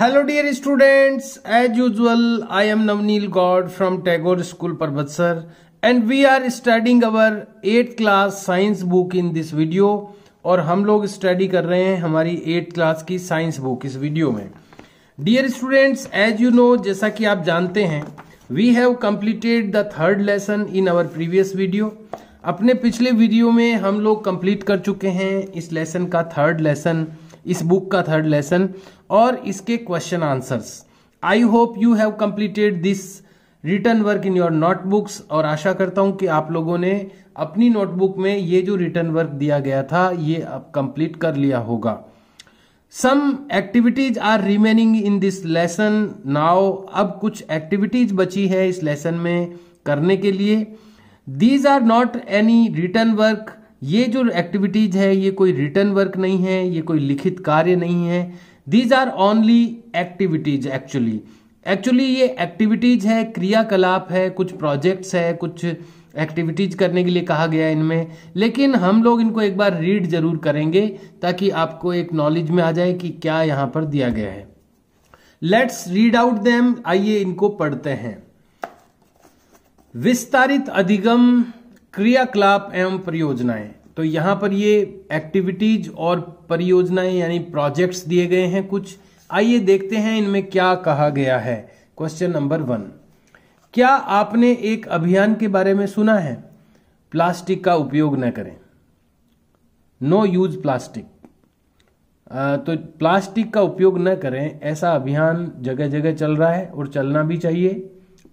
Hello dear students, as usual I am Navneel God from Tagore School Parbatsar and we are studying our 8th class science book in this video। और हम लोग study कर रहे हैं हमारी 8th class की science book इस video में। Dear students, as you know, जैसा कि आप जानते हैं, we have completed the third lesson in our previous video. अपने पिछले वीडियो में हम लोग कंप्लीट कर चुके हैं इस लेसन का थर्ड लेसन, इस बुक का थर्ड लेसन और इसके question answers. I hope you have completed this written work in your notebooks और आशा करता हूं कि आप लोगों ने अपनी नोटबुक में ये जो रिटन वर्क दिया गया था ये अब कंप्लीट कर लिया होगा। Some activities are remaining in this lesson now. अब कुछ एक्टिविटीज बची है इस लेसन में करने के लिए। These are not any written work. ये जो एक्टिविटीज है ये कोई रिटन वर्क नहीं है, ये कोई लिखित कार्य नहीं है। These are only activities. Actually ये एक्टिविटीज है, क्रियाकलाप है, कुछ प्रोजेक्ट्स है, कुछ एक्टिविटीज करने के लिए कहा गया है इनमें। लेकिन हम लोग इनको एक बार रीड जरूर करेंगे ताकि आपको एक नॉलेज में आ जाए कि क्या यहां पर दिया गया है। Let's read out them. आइए इनको पढ़ते हैं। विस्तारित अधिगम, क्रियाकलाप एवं परियोजनाएं। तो यहां पर ये एक्टिविटीज और परियोजनाएं यानी प्रोजेक्ट्स दिए गए हैं कुछ। आइए देखते हैं इनमें क्या कहा गया है। क्वेश्चन नंबर 1, क्या आपने एक अभियान के बारे में सुना है? प्लास्टिक का उपयोग न करें, नो यूज प्लास्टिक। तो प्लास्टिक का उपयोग न करें ऐसा अभियान जगह जगह चल रहा है और चलना भी चाहिए।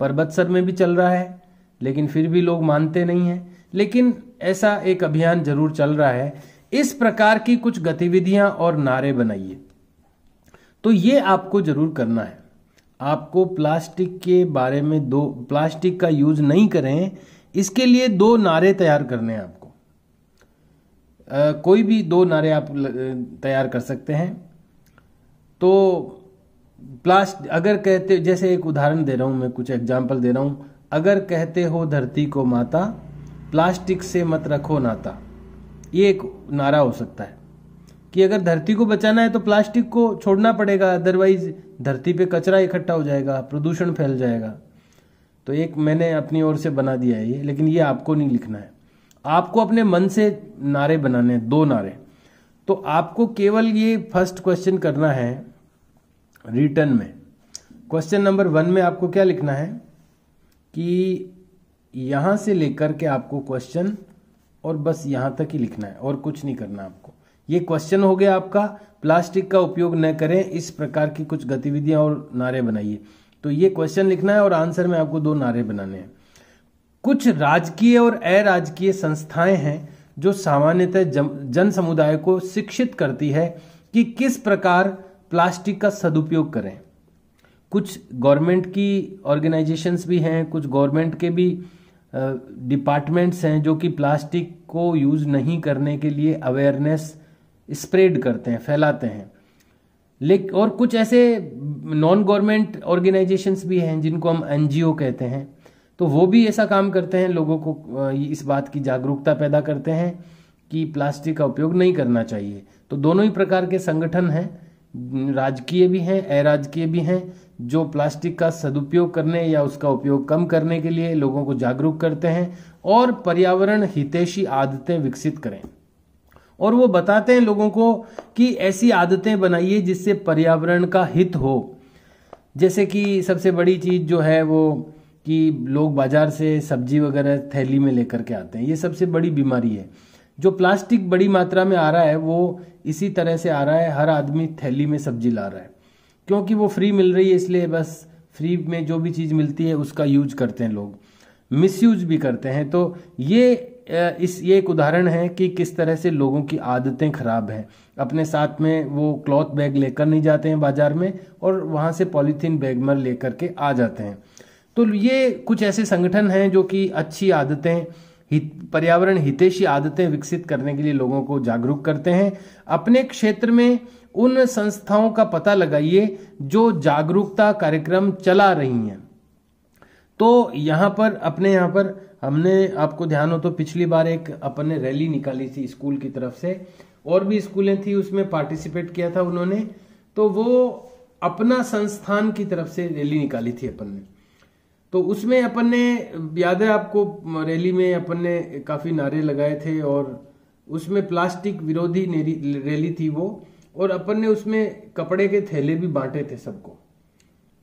परबतसर में भी चल रहा है लेकिन फिर भी लोग मानते नहीं हैं। लेकिन ऐसा एक अभियान जरूर चल रहा है। इस प्रकार की कुछ गतिविधियां और नारे बनाइए। तो ये आपको जरूर करना है। आपको प्लास्टिक के बारे में प्लास्टिक का यूज नहीं करें, इसके लिए 2 नारे तैयार करने हैं आपको। कोई भी 2 नारे आप तैयार कर सकते हैं। तो अगर कहते, जैसे एक उदाहरण दे रहा हूं मैं, कुछ एग्जाम्पल दे रहा हूं। अगर कहते हो धरती को माता, प्लास्टिक से मत रखो नाता। ये एक नारा हो सकता है कि अगर धरती को बचाना है तो प्लास्टिक को छोड़ना पड़ेगा, अदरवाइज धरती पे कचरा इकट्ठा हो जाएगा, प्रदूषण फैल जाएगा। तो एक मैंने अपनी ओर से बना दिया है ये, लेकिन ये आपको नहीं लिखना है। आपको अपने मन से नारे बनाने हैं, 2 नारे। तो आपको केवल ये फर्स्ट क्वेश्चन करना है रिटन में। क्वेश्चन नंबर 1 में आपको क्या लिखना है कि यहां से लेकर के आपको क्वेश्चन और बस यहां तक ही लिखना है और कुछ नहीं करना आपको। ये क्वेश्चन हो गया आपका, प्लास्टिक का उपयोग न करें, इस प्रकार की कुछ गतिविधियां और नारे बनाइए। तो ये क्वेश्चन लिखना है और आंसर में आपको 2 नारे बनाने हैं। कुछ राजकीय और अराजकीय संस्थाएं हैं जो सामान्यतः जन समुदाय को शिक्षित करती है कि किस प्रकार प्लास्टिक का सदुपयोग करें। कुछ गवर्नमेंट की ऑर्गेनाइजेशंस भी हैं, कुछ गवर्नमेंट के भी डिपार्टमेंट्स हैं जो कि प्लास्टिक को यूज नहीं करने के लिए अवेयरनेस स्प्रेड करते हैं, फैलाते हैं। लेकिन और कुछ ऐसे नॉन गवर्नमेंट ऑर्गेनाइजेशंस भी हैं जिनको हम एनजीओ कहते हैं। तो वो भी ऐसा काम करते हैं, लोगों को इस बात की जागरूकता पैदा करते हैं कि प्लास्टिक का उपयोग नहीं करना चाहिए। तो दोनों ही प्रकार के संगठन हैं, राजकीय भी हैं, अराजकीय भी हैं, जो प्लास्टिक का सदुपयोग करने या उसका उपयोग कम करने के लिए लोगों को जागरूक करते हैं और पर्यावरण हितैषी आदतें विकसित करें। और वो बताते हैं लोगों को कि ऐसी आदतें बनाइए जिससे पर्यावरण का हित हो। जैसे कि सबसे बड़ी चीज जो है वो कि लोग बाजार से सब्जी वगैरह थैली में लेकर के आते हैं। ये सबसे बड़ी बीमारी है। जो प्लास्टिक बड़ी मात्रा में आ रहा है वो इसी तरह से आ रहा है। हर आदमी थैली में सब्जी ला रहा है क्योंकि वो फ्री मिल रही है, इसलिए बस फ्री में जो भी चीज मिलती है उसका यूज करते हैं लोग, मिसयूज भी करते हैं। तो ये एक उदाहरण है कि किस तरह से लोगों की आदतें खराब हैं। अपने साथ में वो क्लॉथ बैग लेकर नहीं जाते हैं बाजार में और वहां से पॉलीथीन बैग में लेकर के आ जाते हैं। तो ये कुछ ऐसे संगठन हैं जो कि अच्छी आदतें, पर्यावरण हितैषी आदतें विकसित करने के लिए लोगों को जागरूक करते हैं। अपने क्षेत्र में उन संस्थाओं का पता लगाइए जो जागरूकता कार्यक्रम चला रही हैं। तो यहाँ पर हमने, आपको ध्यान हो तो पिछली बार एक अपन ने रैली निकाली थी स्कूल की तरफ से, और भी स्कूलें थी उसमें पार्टिसिपेट किया था उन्होंने। तो वो अपना संस्थान की तरफ से रैली निकाली थी अपन ने। तो उसमें अपन ने, याद है आपको, रैली में अपन ने काफी नारे लगाए थे और उसमें प्लास्टिक विरोधी रैली थी वो, और अपन ने उसमें कपड़े के थैले भी बांटे थे सबको।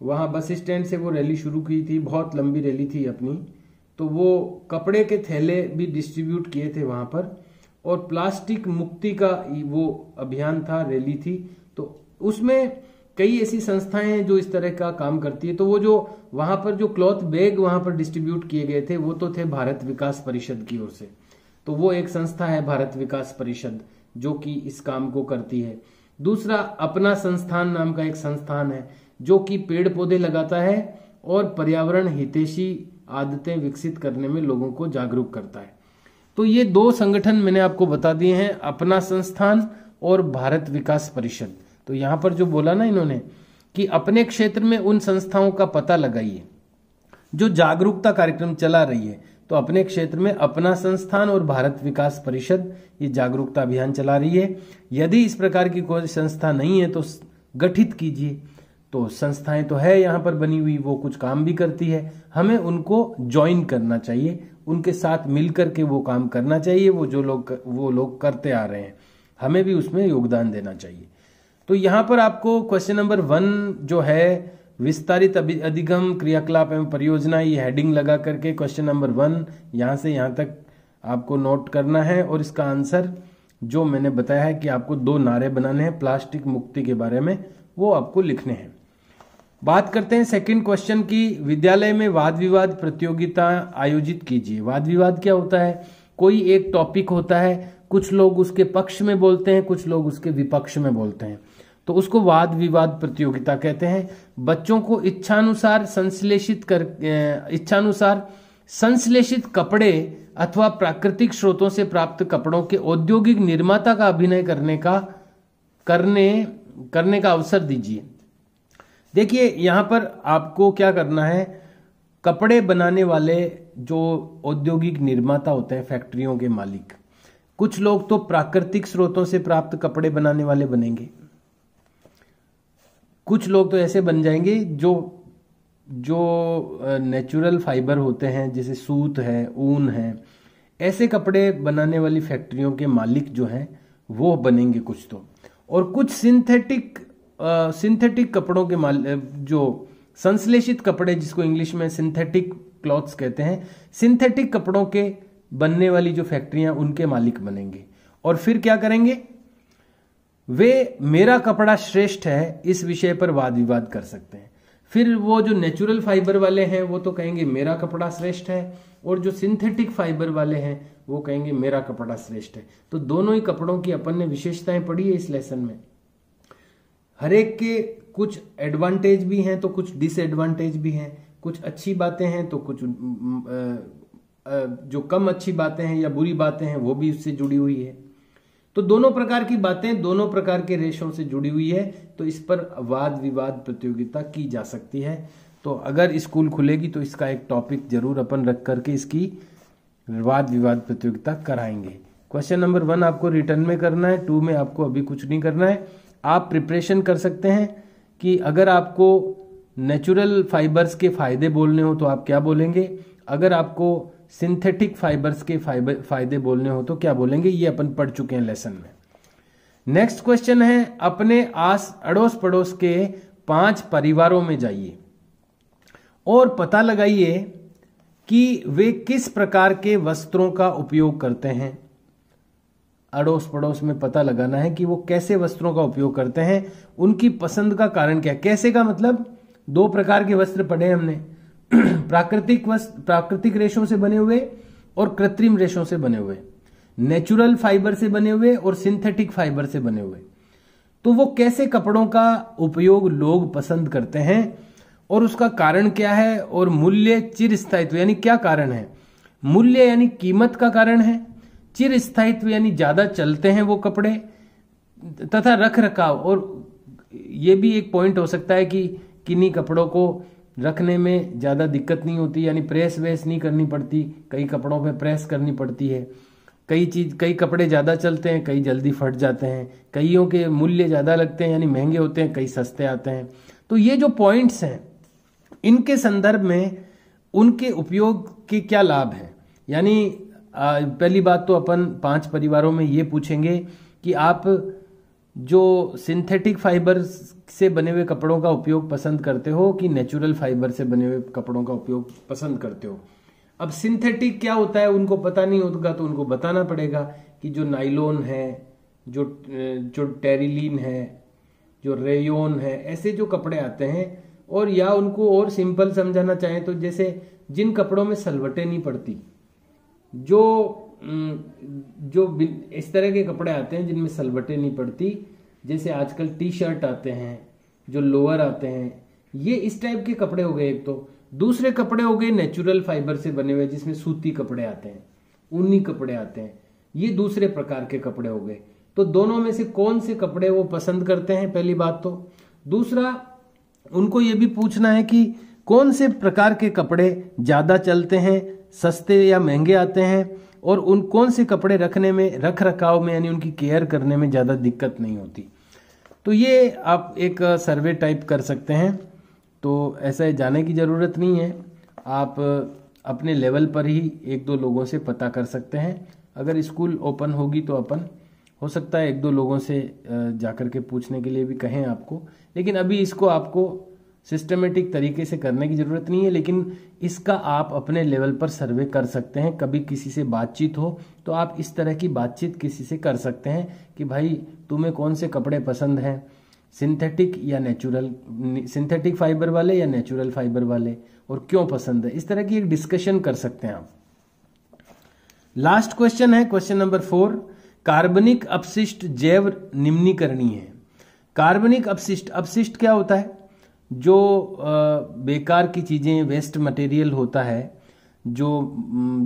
वहां बस स्टैंड से वो रैली शुरू की थी, बहुत लंबी रैली थी अपनी। तो वो कपड़े के थैले भी डिस्ट्रीब्यूट किए थे वहां पर, और प्लास्टिक मुक्ति का वो अभियान था, रैली थी। तो उसमें कई ऐसी संस्थाएं हैं जो इस तरह का काम करती है। तो वो जो वहां पर जो क्लॉथ बैग वहां पर डिस्ट्रीब्यूट किए गए थे वो तो थे भारत विकास परिषद की ओर से। तो वो एक संस्था है भारत विकास परिषद जो कि इस काम को करती है। दूसरा, अपना संस्थान नाम का एक संस्थान है जो कि पेड़ पौधे लगाता है और पर्यावरण हितैषी आदतें विकसित करने में लोगों को जागरूक करता है। तो ये दो संगठन मैंने आपको बता दिए हैं, अपना संस्थान और भारत विकास परिषद। तो यहां पर जो बोला ना इन्होंने कि अपने क्षेत्र में उन संस्थाओं का पता लगाइए जो जागरूकता कार्यक्रम चला रही है। तो अपने क्षेत्र में अपना संस्थान और भारत विकास परिषद ये जागरूकता अभियान चला रही है। यदि इस प्रकार की कोई संस्था नहीं है तो गठित कीजिए। तो संस्थाएं तो है यहाँ पर बनी हुई, वो कुछ काम भी करती है, हमें उनको ज्वाइन करना चाहिए, उनके साथ मिलकर के वो काम करना चाहिए। वो लोग करते आ रहे हैं, हमें भी उसमें योगदान देना चाहिए। तो यहाँ पर आपको क्वेश्चन नंबर 1 जो है विस्तारित अधिगम क्रियाकलाप एवं परियोजना, ये हेडिंग लगा करके क्वेश्चन नंबर 1 यहां से यहां तक आपको नोट करना है। और इसका आंसर जो मैंने बताया है कि आपको 2 नारे बनाने हैं प्लास्टिक मुक्ति के बारे में, वो आपको लिखने हैं। बात करते हैं सेकंड क्वेश्चन की। विद्यालय में वाद विवाद प्रतियोगिता आयोजित कीजिए। वाद विवाद क्या होता है? कोई एक टॉपिक होता है, कुछ लोग उसके पक्ष में बोलते हैं, कुछ लोग उसके विपक्ष में बोलते हैं, तो उसको वाद विवाद प्रतियोगिता कहते हैं। बच्चों को इच्छानुसार संश्लेषित कपड़े अथवा प्राकृतिक स्रोतों से प्राप्त कपड़ों के औद्योगिक निर्माता का अभिनय करने का अवसर दीजिए। देखिए यहां पर आपको क्या करना है, कपड़े बनाने वाले जो औद्योगिक निर्माता होते हैं, फैक्ट्रियों के मालिक, कुछ लोग तो प्राकृतिक स्रोतों से प्राप्त कपड़े बनाने वाले बनेंगे, कुछ लोग तो ऐसे बन जाएंगे जो नेचुरल फाइबर होते हैं, जैसे सूत है, ऊन है, ऐसे कपड़े बनाने वाली फैक्ट्रियों के मालिक जो हैं वो बनेंगे कुछ तो। और कुछ सिंथेटिक कपड़ों के जो संश्लेषित कपड़े, जिसको इंग्लिश में सिंथेटिक क्लॉथ्स कहते हैं, सिंथेटिक कपड़ों के बनने वाली जो फैक्ट्रियां, उनके मालिक बनेंगे। और फिर क्या करेंगे, वे मेरा कपड़ा श्रेष्ठ है इस विषय पर वाद विवाद कर सकते हैं। फिर वो जो नेचुरल फाइबर वाले हैं वो तो कहेंगे मेरा कपड़ा श्रेष्ठ है, और जो सिंथेटिक फाइबर वाले हैं वो कहेंगे मेरा कपड़ा श्रेष्ठ है। तो दोनों ही कपड़ों की अपन ने विशेषताएं पढ़ी है इस लेसन में। हर एक के कुछ एडवांटेज भी हैं तो कुछ डिसएडवांटेज भी हैं, कुछ अच्छी बातें हैं तो कुछ जो कम अच्छी बातें हैं या बुरी बातें हैं वो भी उससे जुड़ी हुई है। तो दोनों प्रकार की बातें दोनों प्रकार के रेशों से जुड़ी हुई है, तो इस पर वाद विवाद प्रतियोगिता की जा सकती है। तो अगर स्कूल खुलेगी तो इसका एक टॉपिक जरूर अपन रख करके इसकी वाद विवाद प्रतियोगिता कराएंगे। क्वेश्चन नंबर 1 आपको रिटर्न में करना है, 2 में आपको अभी कुछ नहीं करना है। आप प्रिपरेशन कर सकते हैं कि अगर आपको नेचुरल फाइबर्स के फायदे बोलने हो तो आप क्या बोलेंगे, अगर आपको सिंथेटिक फाइबर्स के फायदे बोलने हो तो क्या बोलेंगे, ये अपन पढ़ चुके हैं लेसन में। नेक्स्ट क्वेश्चन है, अपने अड़ोस पड़ोस के 5 परिवारों में जाइए और पता लगाइए कि वे किस प्रकार के वस्त्रों का उपयोग करते हैं। अड़ोस पड़ोस में पता लगाना है कि वो कैसे वस्त्रों का उपयोग करते हैं, उनकी पसंद का कारण क्या है। कैसे का मतलब 2 प्रकार के वस्त्र पढ़े हमने, प्राकृतिक रेशों से बने हुए और कृत्रिम रेशों से बने हुए, नेचुरल फाइबर से बने हुए और सिंथेटिक फाइबर से बने हुए। तो वो कैसे कपड़ों का उपयोग लोग पसंद करते हैं और उसका कारण क्या है, और मूल्य चिर स्थायित्व यानी क्या कारण है। मूल्य यानी कीमत का कारण है, चिर स्थायित्व यानी ज्यादा चलते हैं वो कपड़े, तथा रख रखाव। और ये भी एक पॉइंट हो सकता है कि किन्हीं कपड़ों को रखने में ज्यादा दिक्कत नहीं होती, यानी प्रेस वेस नहीं करनी पड़ती, कई कपड़ों पे प्रेस करनी पड़ती है। कई कपड़े ज़्यादा चलते हैं, कई जल्दी फट जाते हैं, कईयों के मूल्य ज़्यादा लगते हैं यानी महंगे होते हैं, कई सस्ते आते हैं। तो ये जो पॉइंट्स हैं इनके संदर्भ में उनके उपयोग के क्या लाभ हैं। यानी पहली बात तो अपन 5 परिवारों में ये पूछेंगे कि आप जो सिंथेटिक फाइबर से बने हुए कपड़ों का उपयोग पसंद करते हो कि नेचुरल फाइबर से बने हुए कपड़ों का उपयोग पसंद करते हो। अब सिंथेटिक क्या होता है उनको पता नहीं होगा तो उनको बताना पड़ेगा कि जो नाइलॉन है, जो टेरिलीन है, जो रेयोन है, ऐसे जो कपड़े आते हैं। और या उनको और सिंपल समझाना चाहें तो जैसे जिन कपड़ों में सलवटें नहीं पड़ती, जो इस तरह के कपड़े आते हैं जिनमें सलवटें नहीं पड़ती, जैसे आजकल टी शर्ट आते हैं, जो लोअर आते हैं, ये इस टाइप के कपड़े हो गए एक तो। दूसरे कपड़े हो गए नेचुरल फाइबर से बने हुए जिसमें सूती कपड़े आते हैं, ऊनी कपड़े आते हैं, ये दूसरे प्रकार के कपड़े हो गए। तो दोनों में से कौन से कपड़े वो पसंद करते हैं, पहली बात तो। दूसरा, उनको ये भी पूछना है कि कौन से प्रकार के कपड़े ज्यादा चलते हैं, सस्ते या महंगे आते हैं, और उन कौन से कपड़े रखने में, रख रखाव में यानी उनकी केयर करने में ज्यादा दिक्कत नहीं होती। तो ये आप एक सर्वे टाइप कर सकते हैं। तो ऐसा जाने की ज़रूरत नहीं है, आप अपने लेवल पर ही 1-2 लोगों से पता कर सकते हैं। अगर स्कूल ओपन होगी तो अपन हो सकता है 1-2 लोगों से जाकर के पूछने के लिए भी कहें आपको, लेकिन अभी इसको आपको सिस्टमेटिक तरीके से करने की ज़रूरत नहीं है। लेकिन इसका आप अपने लेवल पर सर्वे कर सकते हैं। कभी किसी से बातचीत हो तो आप इस तरह की बातचीत किसी से कर सकते हैं कि भाई तुम्हें कौन से कपड़े पसंद हैं, सिंथेटिक या नेचुरल, सिंथेटिक फाइबर वाले या नेचुरल फाइबर वाले, और क्यों पसंद है। इस तरह की एक डिस्कशन कर सकते हैं आप। लास्ट क्वेश्चन है क्वेश्चन नंबर 4, कार्बनिक अपशिष्ट जैव निम्नीकरणीय है। कार्बनिक अपशिष्ट, अपशिष्ट क्या होता है, जो बेकार की चीजें, वेस्ट मटेरियल होता है, जो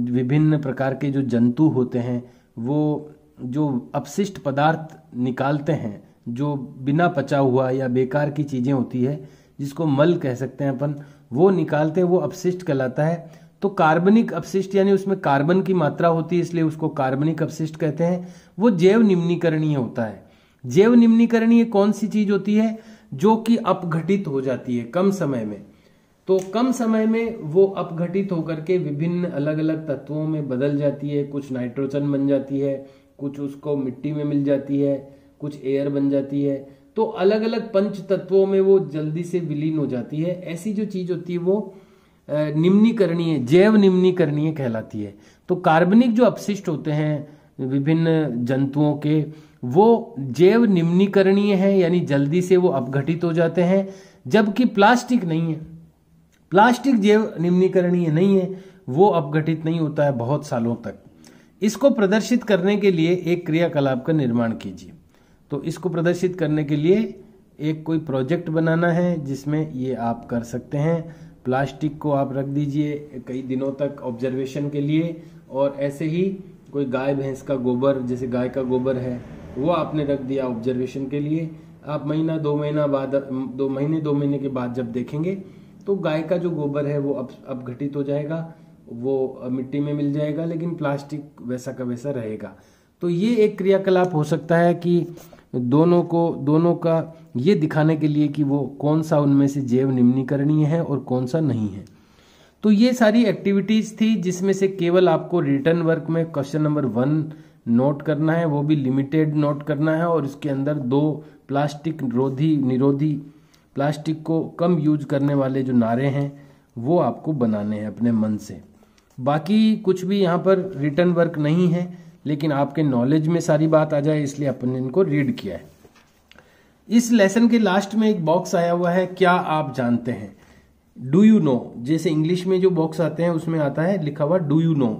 विभिन्न प्रकार के जो जंतु होते हैं वो जो अपशिष्ट पदार्थ निकालते हैं, जो बिना पचा हुआ या बेकार की चीजें होती है जिसको मल कह सकते हैं अपन, वो निकालते हैं, वो अपशिष्ट कहलाता है। तो कार्बनिक अपशिष्ट यानी उसमें कार्बन की मात्रा होती है, इसलिए उसको कार्बनिक अपशिष्ट कहते हैं। वो जैव निम्नीकरणीय होता है। जैव निम्नीकरणीय कौन सी चीज होती है, जो कि अपघटित हो जाती है कम समय में। तो कम समय में वो अपघटित होकर के विभिन्न अलग अलग तत्वों में बदल जाती है। कुछ नाइट्रोजन बन जाती है, कुछ उसको मिट्टी में मिल जाती है, कुछ एयर बन जाती है। तो अलग अलग पंच तत्वों में वो जल्दी से विलीन हो जाती है। ऐसी जो चीज होती है वो निम्नीकरणीय, जैव निम्नीकरणीय कहलाती है। तो कार्बनिक जो अपशिष्ट होते हैं विभिन्न जंतुओं के, वो जैव निम्नीकरणीय है, यानी जल्दी से वो अपघटित हो जाते हैं। जबकि प्लास्टिक नहीं है, प्लास्टिक जैव निम्नीकरणीय नहीं है, वो अपघटित नहीं होता है बहुत सालों तक। इसको प्रदर्शित करने के लिए एक क्रियाकलाप का निर्माण कीजिए। तो इसको प्रदर्शित करने के लिए एक कोई प्रोजेक्ट बनाना है जिसमें ये आप कर सकते हैं। प्लास्टिक को आप रख दीजिए कई दिनों तक ऑब्जर्वेशन के लिए, और ऐसे ही कोई गाय भैंस का गोबर, जैसे गाय का गोबर है, वो आपने रख दिया ऑब्जर्वेशन के लिए। आप महीना 2 महीना बाद, 2 महीने के बाद जब देखेंगे तो गाय का जो गोबर है वो अपघटित हो जाएगा, वो मिट्टी में मिल जाएगा, लेकिन प्लास्टिक वैसा का वैसा रहेगा। तो ये एक क्रियाकलाप हो सकता है कि दोनों का ये दिखाने के लिए कि वो कौन सा उनमें से जैव निम्नीकरणीय है और कौन सा नहीं है। तो ये सारी एक्टिविटीज थी जिसमें से केवल आपको रिटर्न वर्क में क्वेश्चन नंबर 1 नोट करना है, वो भी लिमिटेड नोट करना है, और इसके अंदर 2 प्लास्टिक निरोधी प्लास्टिक को कम यूज करने वाले जो नारे हैं वो आपको बनाने हैं अपने मन से। बाकी कुछ भी यहाँ पर रिटर्न वर्क नहीं है, लेकिन आपके नॉलेज में सारी बात आ जाए इसलिए अपन ने इनको रीड किया है। इस लेसन के लास्ट में एक बॉक्स आया हुआ है, क्या आप जानते हैं, डू यू नो। जैसे इंग्लिश में जो बॉक्स आते हैं उसमें आता है लिखा हुआ डू यू नो,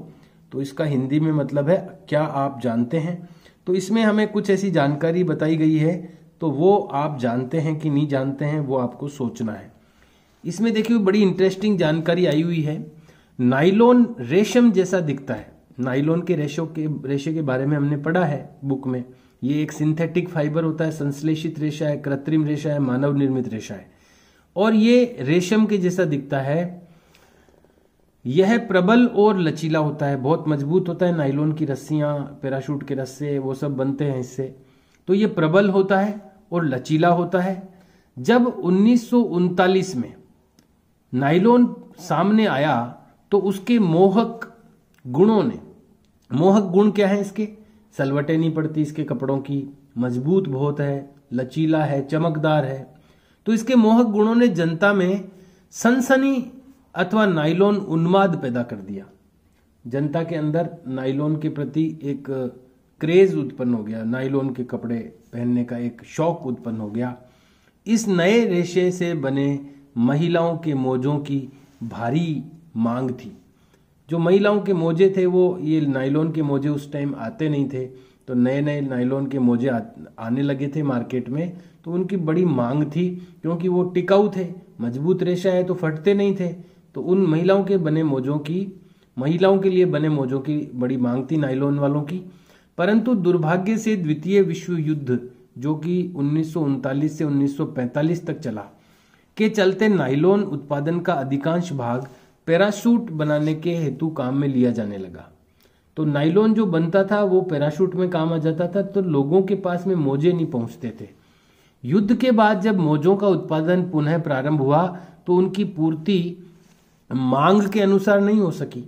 तो इसका हिंदी में मतलब है क्या आप जानते हैं। तो इसमें हमें कुछ ऐसी जानकारी बताई गई है, तो वो आप जानते हैं कि नहीं जानते हैं वो आपको सोचना है। इसमें देखिए बड़ी इंटरेस्टिंग जानकारी आई हुई है। नाइलॉन रेशम जैसा दिखता है। नाइलॉन के रेशे के बारे में हमने पढ़ा है बुक में। ये एक सिंथेटिक फाइबर होता है, संश्लेषित रेशा है, कृत्रिम रेशा है, मानव निर्मित रेशा है, और ये रेशम के जैसा दिखता है। यह प्रबल और लचीला होता है, बहुत मजबूत होता है। नाइलॉन की रस्सियां, पैराशूट के रस्से, वो सब बनते हैं इससे। तो ये प्रबल होता है और लचीला होता है। जब 1939 में नाइलॉन सामने आया तो उसके मोहक गुणों ने, मोहक गुण क्या है इसके? सलवटें नहीं पड़ती इसके कपड़ों की, मजबूत बहुत है, लचीला है, चमकदार है। तो इसके मोहक गुणों ने जनता में सनसनी अथवा नाइलॉन उन्माद पैदा कर दिया। जनता के अंदर नाइलॉन के प्रति एक क्रेज उत्पन्न हो गया, नाइलॉन के कपड़े पहनने का एक शौक उत्पन्न हो गया। इस नए रेशे से बने महिलाओं के मोजों की भारी मांग थी। जो महिलाओं के मोजे थे वो, ये नाइलॉन के मोजे उस टाइम आते नहीं थे, तो नए नए नाइलॉन के मोजे आने लगे थे मार्केट में, तो उनकी बड़ी मांग थी, क्योंकि वो टिकाऊ थे, मजबूत रेशा है तो फटते नहीं थे। तो उन महिलाओं के लिए बने मोजों की बड़ी मांग थी नाइलॉन वालों की। परंतु दुर्भाग्य से द्वितीय विश्व युद्ध, जो कि 1939 से 1945 तक चला, के चलते नाइलॉन उत्पादन का अधिकांश भाग पैराशूट बनाने के हेतु काम में लिया जाने लगा। तो नाइलॉन जो बनता था वो पैराशूट में काम आ जाता था, तो लोगों के पास में मोजे नहीं पहुंचते थे। युद्ध के बाद जब मोजों का उत्पादन पुनः प्रारंभ हुआ तो उनकी पूर्ति मांग के अनुसार नहीं हो सकी।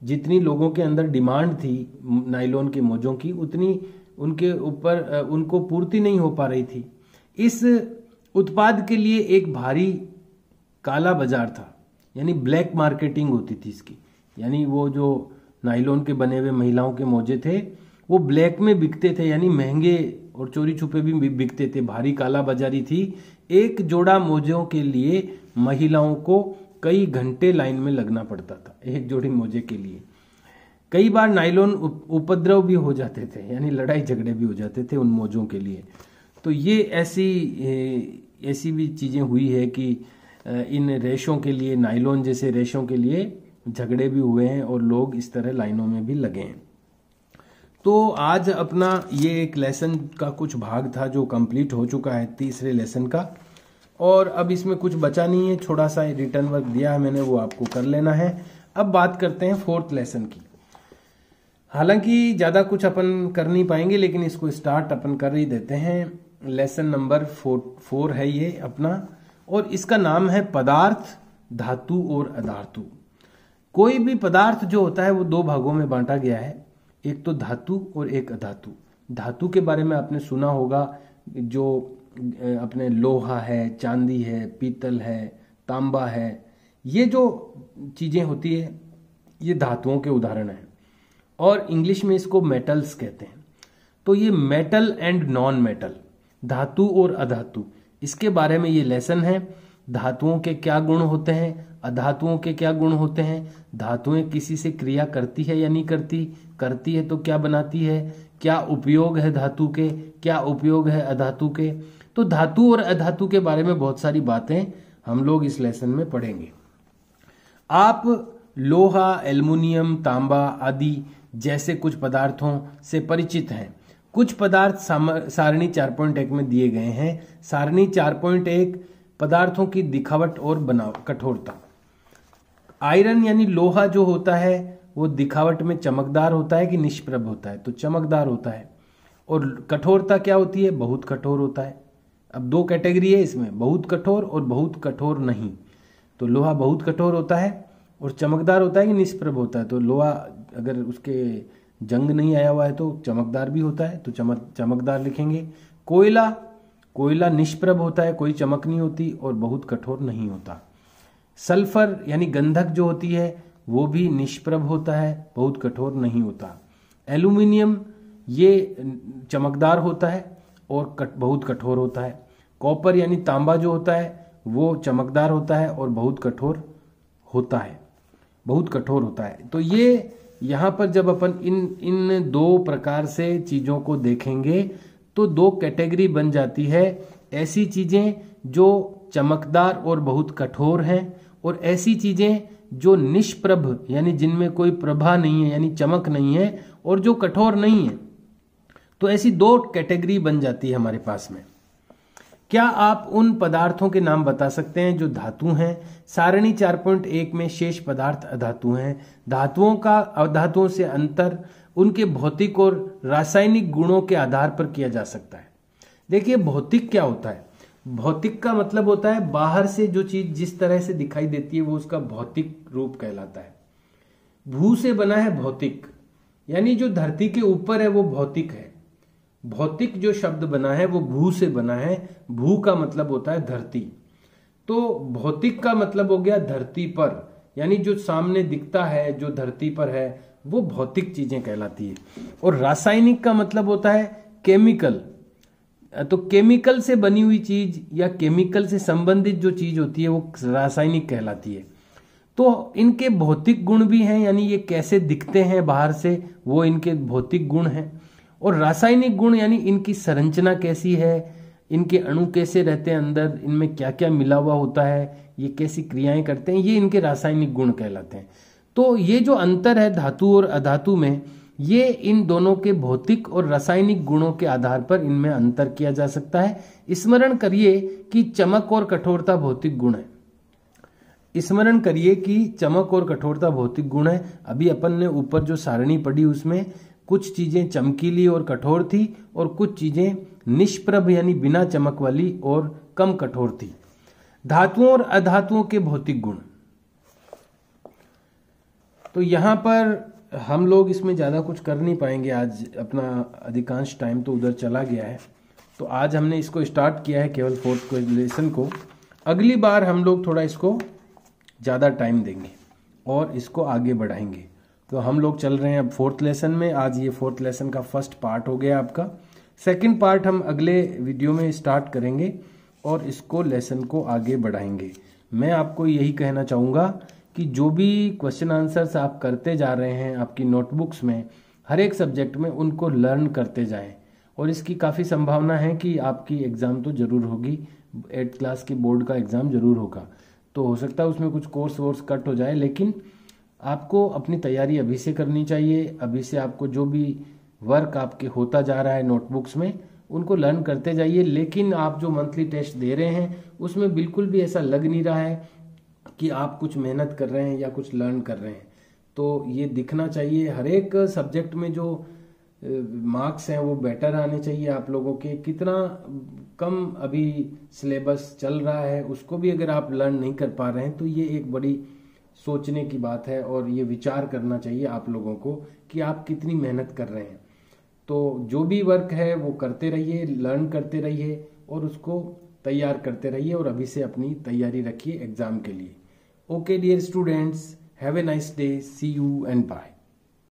जितनी लोगों के अंदर डिमांड थी नाइलॉन के मोजों की, उतनी उनके ऊपर उनको पूर्ति नहीं हो पा रही थी। इस उत्पाद के लिए एक भारी काला बाजार था, यानी ब्लैक मार्केटिंग होती थी इसकी। यानी वो जो नाइलॉन के बने हुए महिलाओं के मोजे थे वो ब्लैक में बिकते थे, यानी महंगे और चोरी छुपे भी बिकते थे। भारी काला बाजारी थी। एक जोड़ा मोजों के लिए महिलाओं को कई घंटे लाइन में लगना पड़ता था, एक जोड़ी मोजे के लिए। कई बार नाइलॉन उपद्रव भी हो जाते थे, यानी लड़ाई झगड़े भी हो जाते थे उन मोजों के लिए। तो ये ऐसी भी चीजें हुई है कि इन रेशों के लिए, नाइलॉन जैसे रेशों के लिए झगड़े भी हुए हैं और लोग इस तरह लाइनों में भी लगे हैं। तो आज अपना ये एक लेसन का कुछ भाग था जो कंप्लीट हो चुका है, तीसरे लेसन का। और अब इसमें कुछ बचा नहीं है, थोड़ा सा रिटर्न वर्क दिया है मैंने, वो आपको कर लेना है। अब बात करते हैं फोर्थ लेसन की। हालांकि ज़्यादा कुछ अपन कर नहीं पाएंगे, लेकिन इसको स्टार्ट अपन कर ही देते हैं। लेसन नंबर 4 है ये अपना, और इसका नाम है पदार्थ, धातु और अधातु। कोई भी पदार्थ जो होता है वो दो भागों में बांटा गया है, एक तो धातु और एक अधातु। धातु के बारे में आपने सुना होगा, जो अपने लोहा है, चांदी है, पीतल है, तांबा है, ये जो चीजें होती है ये धातुओं के उदाहरण हैं, और इंग्लिश में इसको मेटल्स कहते हैं। तो ये मेटल एंड नॉन मेटल, धातु और अधातु, इसके बारे में ये लेसन है। धातुओं के क्या गुण होते हैं, अधातुओं के क्या गुण होते हैं, धातुएं किसी से क्रिया करती है या नहीं करती, करती है तो क्या बनाती है, क्या उपयोग है धातु के, क्या उपयोग है अधातु के। तो धातु और अधातु के बारे में बहुत सारी बातें हम लोग इस लेसन में पढ़ेंगे। आप लोहा, एल्युमिनियम, तांबा आदि जैसे कुछ पदार्थों से परिचित हैं। कुछ पदार्थ सारणी 4.1 में दिए गए हैं। सारणी 4.1 पदार्थों की दिखावट और कठोरता। आयरन यानी लोहा जो होता है वो दिखावट में चमकदार होता है कि निष्प्रभ होता है, तो चमकदार होता है। और कठोरता क्या होती है, बहुत कठोर होता है। अब दो कैटेगरी है इसमें, बहुत कठोर और बहुत कठोर नहीं। तो लोहा बहुत कठोर होता है और चमकदार होता है कि निष्प्रभ होता है। तो लोहा अगर उसके जंग नहीं आया हुआ है तो चमकदार भी होता है, तो चमकदार लिखेंगे। कोयला निष्प्रभ होता है, कोई चमक नहीं होती और बहुत कठोर नहीं होता। सल्फर यानी गंधक जो होती है वो भी निष्प्रभ होता है, बहुत कठोर नहीं होता। एल्युमिनियम ये चमकदार होता है और बहुत कठोर होता है। कॉपर यानी तांबा जो होता है वो चमकदार होता है और बहुत कठोर होता है। तो ये यहाँ पर जब अपन इन दो प्रकार से चीजों को देखेंगे तो दो कैटेगरी बन जाती है। ऐसी चीजें जो चमकदार और बहुत कठोर हैं, और ऐसी चीजें जो निष्प्रभ यानी जिनमें कोई प्रभा नहीं है यानी चमक नहीं है, और जो कठोर नहीं है। तो ऐसी दो कैटेगरी बन जाती है हमारे पास में। क्या आप उन पदार्थों के नाम बता सकते हैं जो धातु हैं? सारणी 4.1 में शेष पदार्थ अधातु हैं। धातुओं का अधातुओं से अंतर उनके भौतिक और रासायनिक गुणों के आधार पर किया जा सकता है। देखिए, भौतिक क्या होता है? भौतिक का मतलब होता है बाहर से जो चीज जिस तरह से दिखाई देती है वो उसका भौतिक रूप कहलाता है। भू से बना है भौतिक, यानी जो धरती के ऊपर है वो भौतिक है। भौतिक जो शब्द बना है वो भू से बना है। भू का मतलब होता है धरती। तो भौतिक का मतलब हो गया धरती पर, यानी जो सामने दिखता है, जो धरती पर है, वो भौतिक चीजें कहलाती है। और रासायनिक का मतलब होता है केमिकल। तो केमिकल से बनी हुई चीज या केमिकल से संबंधित जो चीज होती है वो रासायनिक कहलाती है। तो इनके भौतिक गुण भी हैं, यानी ये कैसे दिखते हैं बाहर से, वो इनके भौतिक गुण हैं। और रासायनिक गुण यानी इनकी संरचना कैसी है, इनके अणु कैसे रहते हैं अंदर, इनमें क्या क्या मिला हुआ होता है, ये कैसी क्रियाएं करते हैं, ये इनके रासायनिक गुण कहलाते हैं। तो ये जो अंतर है धातु और अधातु में, ये इन दोनों के भौतिक और रासायनिक गुणों के आधार पर इनमें अंतर किया जा सकता है। स्मरण करिए कि चमक और कठोरता भौतिक गुण है। स्मरण करिए कि चमक और कठोरता भौतिक गुण है। अभी अपन ने ऊपर जो सारणी पढ़ी उसमें कुछ चीजें चमकीली और कठोर थी और कुछ चीजें निष्प्रभ यानी बिना चमक वाली और कम कठोर थी। धातुओं और अधातुओं के भौतिक गुण, तो यहां पर हम लोग इसमें ज्यादा कुछ कर नहीं पाएंगे। आज अपना अधिकांश टाइम तो उधर चला गया है। तो आज हमने इसको स्टार्ट किया है केवल 4th लेसन को। अगली बार हम लोग थोड़ा इसको ज़्यादा टाइम देंगे और इसको आगे बढ़ाएंगे। तो हम लोग चल रहे हैं अब 4th लेसन में। आज ये 4th लेसन का फर्स्ट पार्ट हो गया आपका। सेकंड पार्ट हम अगले वीडियो में स्टार्ट करेंगे और इसको लेसन को आगे बढ़ाएंगे। मैं आपको यही कहना चाहूँगा कि जो भी क्वेश्चन आंसर्स आप करते जा रहे हैं आपकी नोटबुक्स में, हर एक सब्जेक्ट में उनको लर्न करते जाएं। और इसकी काफ़ी संभावना है कि आपकी एग्ज़ाम तो ज़रूर होगी, 8th क्लास की बोर्ड का एग्ज़ाम ज़रूर होगा। तो हो सकता है उसमें कुछ कोर्स वोर्स कट हो जाए, लेकिन आपको अपनी तैयारी अभी से करनी चाहिए। अभी से आपको जो भी वर्क आपके होता जा रहा है नोटबुक्स में, उनको लर्न करते जाइए। लेकिन आप जो मंथली टेस्ट दे रहे हैं उसमें बिल्कुल भी ऐसा लग नहीं रहा है कि आप कुछ मेहनत कर रहे हैं या कुछ लर्न कर रहे हैं। तो ये दिखना चाहिए। हर एक सब्जेक्ट में जो मार्क्स हैं वो बेटर आने चाहिए आप लोगों के। कितना कम अभी सिलेबस चल रहा है उसको भी अगर आप लर्न नहीं कर पा रहे हैं तो ये एक बड़ी सोचने की बात है और ये विचार करना चाहिए आप लोगों को कि आप कितनी मेहनत कर रहे हैं। तो जो भी वर्क है वो करते रहिए, लर्न करते रहिए और उसको तैयार करते रहिए और अभी से अपनी तैयारी रखिए एग्जाम के लिए। Okay dear students, have a nice day, see you and bye.